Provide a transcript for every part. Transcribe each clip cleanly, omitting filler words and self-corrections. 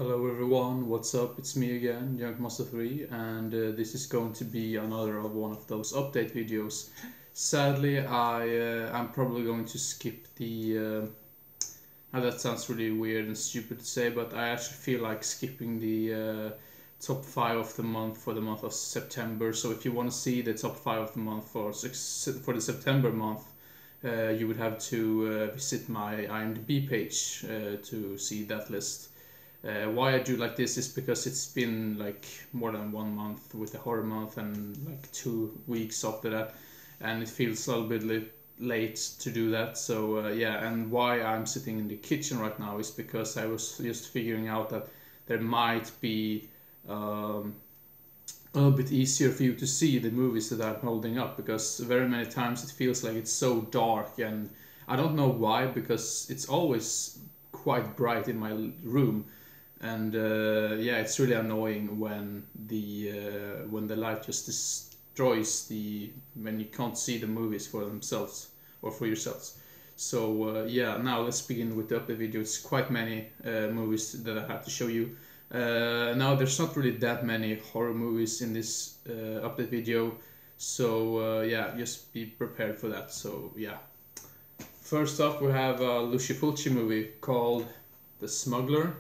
Hello everyone, what's up? It's me again, Junkmaster3, and this is going to be another of one of those update videos. Sadly, I'm probably going to skip the. Now that sounds really weird and stupid to say, but I actually feel like skipping the top 5 of the month for the month of September. So if you want to see the top 5 of the month for the September month, you would have to visit my IMDb page to see that list. Why I do like this is because it's been like more than 1 month with the horror month and like 2 weeks after that, and it feels a little bit late to do that. So yeah, and why I'm sitting in the kitchen right now is because I was just figuring out that there might be a little bit easier for you to see the movies that I'm holding up, because very many times it feels like it's so dark, and I don't know why, because it's always quite bright in my room, and yeah, it's really annoying when the light just destroys the when you can't see the movies for themselves or for yourselves. So yeah, now let's begin with the update video. It's quite many movies that I have to show you. Now there's not really that many horror movies in this update video, so yeah, just be prepared for that. So yeah, first up we have a Lucio Fulci movie called The Smuggler.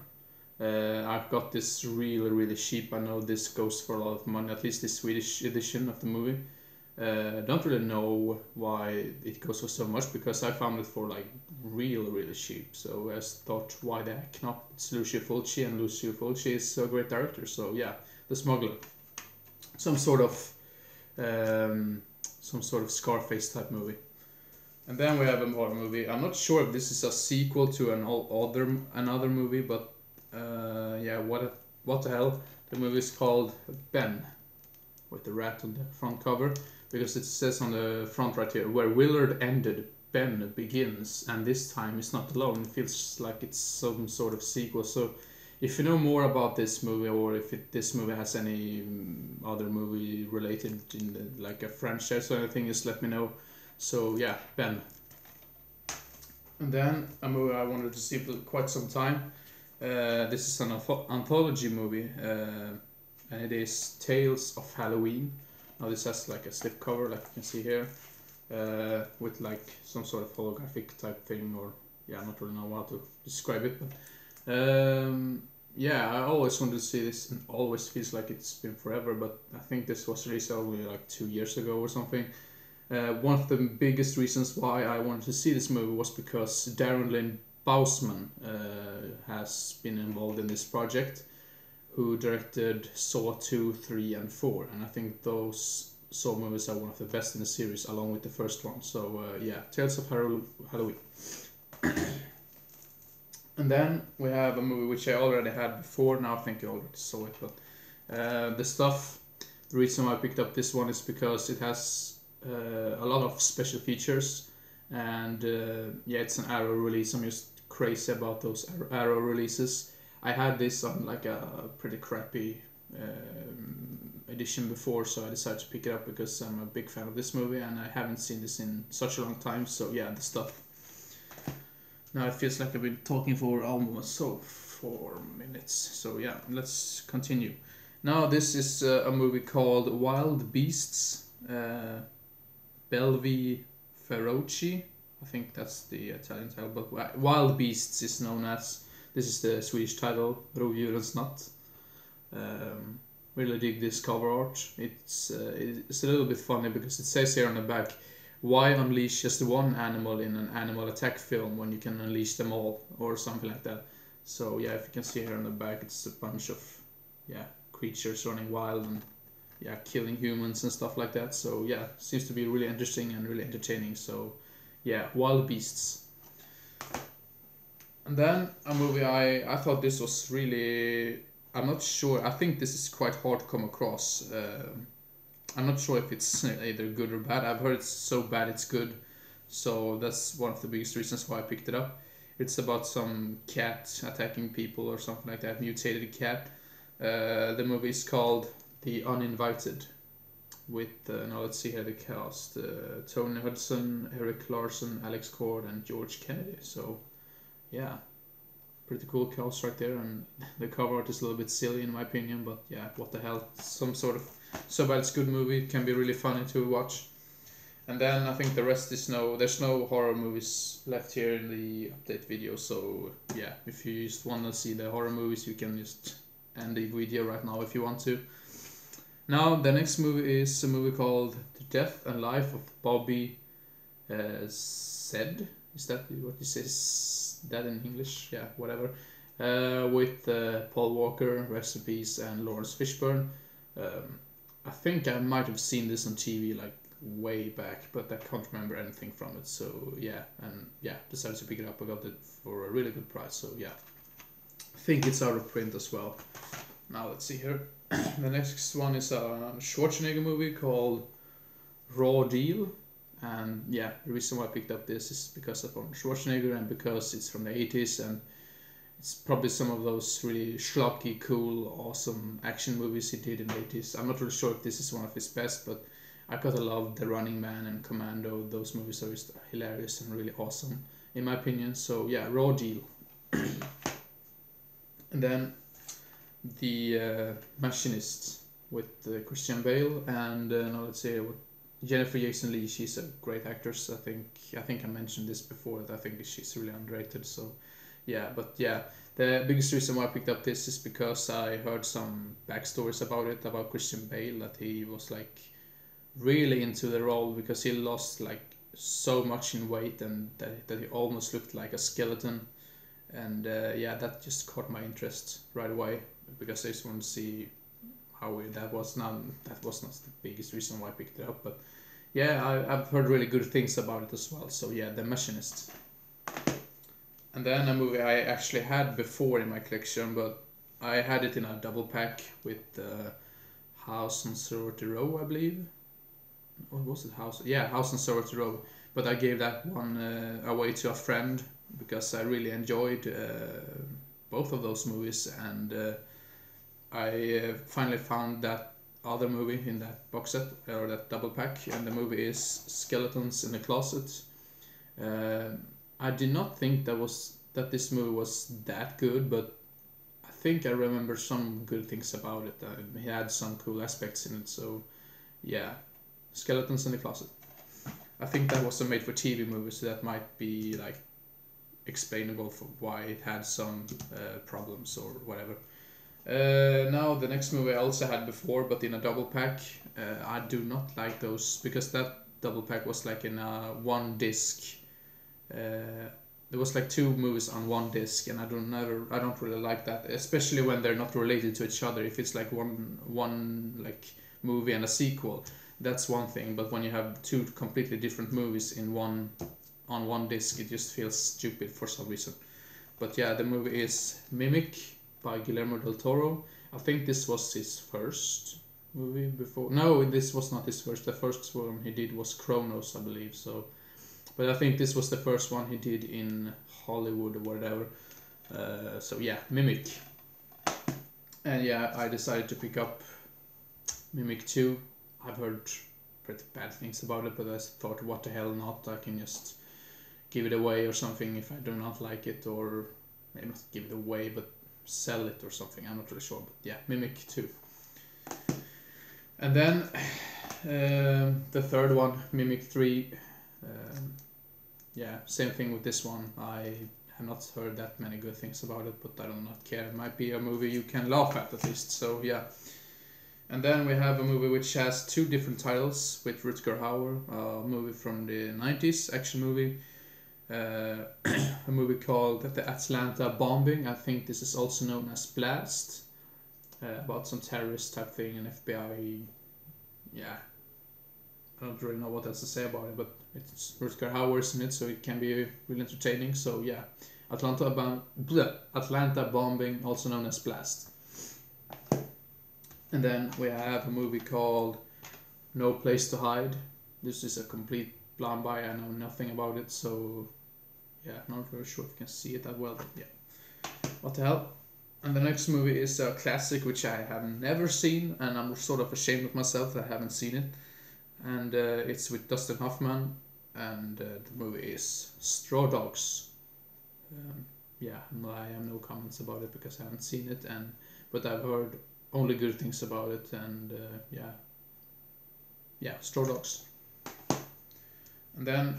I've got this really cheap. I know this goes for a lot of money, at least the Swedish edition of the movie. Don't really know why it goes for so much, because I found it for like really cheap. So I thought, why the heck not? It's Lucio Fulci, and Lucio Fulci is a great director. So yeah, The Smuggler, some sort of Scarface type movie. And then we have a horror movie. I'm not sure if this is a sequel to another movie, but yeah, what the hell? The movie is called Ben, with the rat on the front cover, because it says on the front right here, where Willard ended, Ben begins, and this time he's not alone. It feels like it's some sort of sequel. So if you know more about this movie, or if this movie has any other movie related in like a franchise or anything, just let me know. So yeah, Ben. And then a movie I wanted to see for quite some time. This is an anthology movie, and it is Tales of Halloween. Now this has like a slipcover, like you can see here, with like some sort of holographic type thing, or yeah, I'm not really know how to describe it, but yeah, I always wanted to see this, and always feels like it's been forever, but I think this was released only like 2 years ago or something. One of the biggest reasons why I wanted to see this movie was because Darren Lynn Bousman has been involved in this project, who directed Saw 2, 3, and 4, and I think those Saw movies are one of the best in the series, along with the first one. So yeah, Tales of Halloween. And then we have a movie which I already had before. Now I think you already saw it, but The Stuff. The reason why I picked up this one is because it has a lot of special features, and yeah, it's an Arrow release. I'm just crazy about those Arrow releases. I had this on like a pretty crappy edition before, so I decided to pick it up because I'm a big fan of this movie, and I haven't seen this in such a long time. So yeah, The Stuff. Now it feels like I've been talking for almost 4 minutes. So yeah, let's continue. Now this is a movie called Wild Beasts. Belvi Feroci, I think that's the Italian title, but Wild Beasts is known as. This is the Swedish title, Rovdjurens natt. Really dig this cover art. It's a little bit funny because it says here on the back, why unleash just one animal in an animal attack film when you can unleash them all, or something like that. So yeah, if you can see here on the back, it's a bunch of creatures running wild and killing humans and stuff like that. So yeah, seems to be really interesting and really entertaining. So yeah, Wild Beasts. And then a movie I thought this was really, I'm not sure, I think this is quite hard to come across. I'm not sure if it's either good or bad. I've heard it's so bad it's good, so that's one of the biggest reasons why I picked it up. It's about some cat attacking people or something like that, mutated cat. The movie is called The Uninvited, with now let's see here the cast: Tony Hudson, Eric Larson, Alex Cord, and George Kennedy. So yeah, pretty cool cast right there, and the cover art is a little bit silly in my opinion, but yeah, what the hell, some sort of so bad it's good movie. It can be really funny to watch. And then I think the rest is there's no horror movies left here in the update video, so yeah, if you just want to see the horror movies, you can just end the video right now if you want to. Now the next movie is a movie called The Death and Life of Bobby Said. Is that what he says? That in English? Yeah, whatever. With Paul Walker, rest in peace, and Lawrence Fishburne. I think I might have seen this on TV like way back, but I can't remember anything from it. So yeah, and yeah, decided to pick it up. I got it for a really good price. So yeah, I think it's out of print as well. Now let's see here. The next one is a Schwarzenegger movie called Raw Deal. And yeah, the reason why I picked up this is because of Arnold Schwarzenegger and because it's from the 80s and it's probably some of those really schlocky, cool, awesome action movies he did in the 80s. I'm not really sure if this is one of his best, but I gotta love The Running Man and Commando. Those movies are just hilarious and really awesome, in my opinion. So yeah, Raw Deal. And then The Machinist with Christian Bale and now let's see what Jennifer Jason Leigh. She's a great actress. I think I mentioned this before. That I think she's really underrated. So yeah, but yeah, the biggest reason why I picked up this is because I heard some backstories about it, about Christian Bale, that he was like really into the role because he lost like so much in weight and that he almost looked like a skeleton. And yeah, that just caught my interest right away because I just wanted to see how weird that was. That was not the biggest reason why I picked it up, but yeah, I've heard really good things about it as well. So yeah, The Machinist. And then a movie I actually had before in my collection, but I had it in a double pack with House on Sorority Row, I believe. What was it? House on Sorority Row. But I gave that one away to a friend because I really enjoyed both of those movies, and I finally found that other movie in that box set or that double pack, and the movie is Skeletons in the Closet. I did not think that this movie was that good, but I think I remember some good things about it. It had some cool aspects in it, so yeah, Skeletons in the Closet. I think that was a made-for-TV movie, so that might be like explainable for why it had some problems or whatever. Now the next movie I also had before, but in a double pack. I do not like those because that double pack was like in a one disc. There was like two movies on one disc, and I don't really like that, especially when they're not related to each other. If it's like one like movie and a sequel, that's one thing. But when you have two completely different movies on one disc, it just feels stupid for some reason. But yeah, the movie is Mimic by Guillermo del Toro. I think this was his first movie before. No, this was not his first. The first one he did was Kronos, I believe. So, but I think this was the first one he did in Hollywood or whatever. So yeah, Mimic. And yeah, I decided to pick up Mimic 2. I've heard pretty bad things about it, but I thought, what the hell not? I can just give it away or something if I do not like it, or maybe not give it away, but sell it or something. I'm not really sure, but yeah, Mimic 2. And then the third one, Mimic 3. Yeah, same thing with this one. I have not heard that many good things about it, but I do not care. It might be a movie you can laugh at least, so yeah. And then we have a movie which has two different titles with Rutger Hauer, a movie from the 90s, action movie. A movie called The Atlanta Bombing. I think this is also known as Blast. About some terrorist type thing, and FBI. Yeah, I don't really know what else to say about it, but it's Rutger Hauer's in it, so it can be really entertaining. So yeah, Atlanta Bombing, also known as Blast. And then we have a movie called No Place to Hide. This is a complete blind buy. I know nothing about it, so yeah, not very sure if you can see it that well, but yeah. What the hell? And the next movie is a classic which I have never seen, and I'm sort of ashamed of myself that I haven't seen it. And it's with Dustin Hoffman, and the movie is Straw Dogs. yeah, no, I have no comments about it because I haven't seen it, but I've heard only good things about it, and yeah, Straw Dogs. And then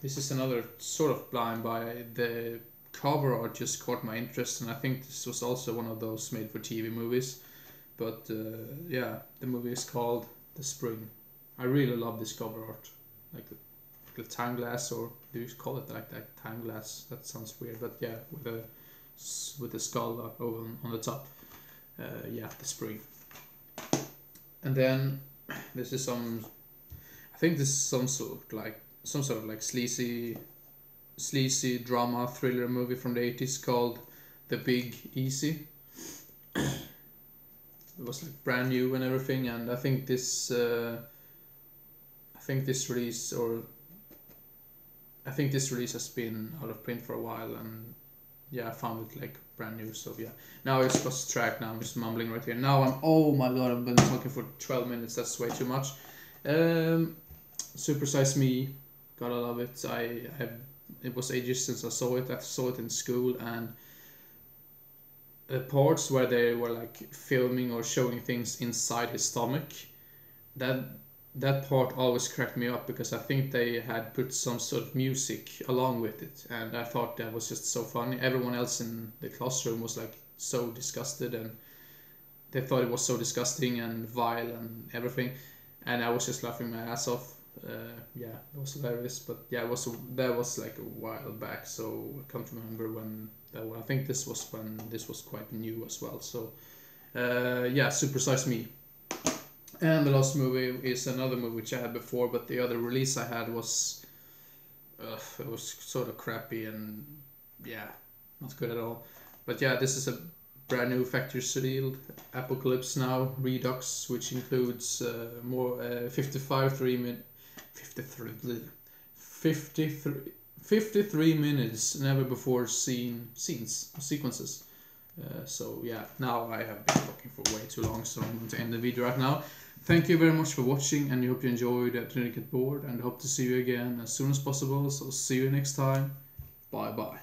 this is another sort of blind buy. The cover art just caught my interest, and I think this was also one of those made-for-TV movies. But yeah, the movie is called The Spring. I really love this cover art, like the time glass, or do you call it like that? Time glass. That sounds weird, but yeah, with a skull over on the top. Yeah, The Spring. And then this is some. I think this is some sort of like sleazy drama thriller movie from the 80s called The Big Easy. It was like brand new and everything, and I think this release has been out of print for a while, and yeah, I found it like brand new. So yeah, now it's lost track. Now I'm just mumbling right here. Now oh my god, I've been talking for 12 minutes. That's way too much. Super Size Me, gotta love it. It was ages since I saw it. I saw it in school, and the parts where they were like filming or showing things inside his stomach, that part always cracked me up because I think they had put some sort of music along with it, and I thought that was just so funny. Everyone else in the classroom was like so disgusted, and they thought it was so disgusting and vile and everything, and I was just laughing my ass off. Yeah, it was hilarious, but yeah, that was like a while back, so I can't remember when that was. I think this was when this was quite new as well. So yeah, Super Size Me. And the last movie is another movie which I had before, but the other release I had was it was sort of crappy and yeah, not good at all. But yeah, this is a brand new factory sealed Apocalypse Now Redux, which includes more 53 minutes never before seen sequences. So yeah, now I have been talking for way too long, so I'm going to end the video right now. Thank you very much for watching, and I hope you enjoyed it. Didn't get bored, and hope to see you again as soon as possible. So see you next time. Bye bye.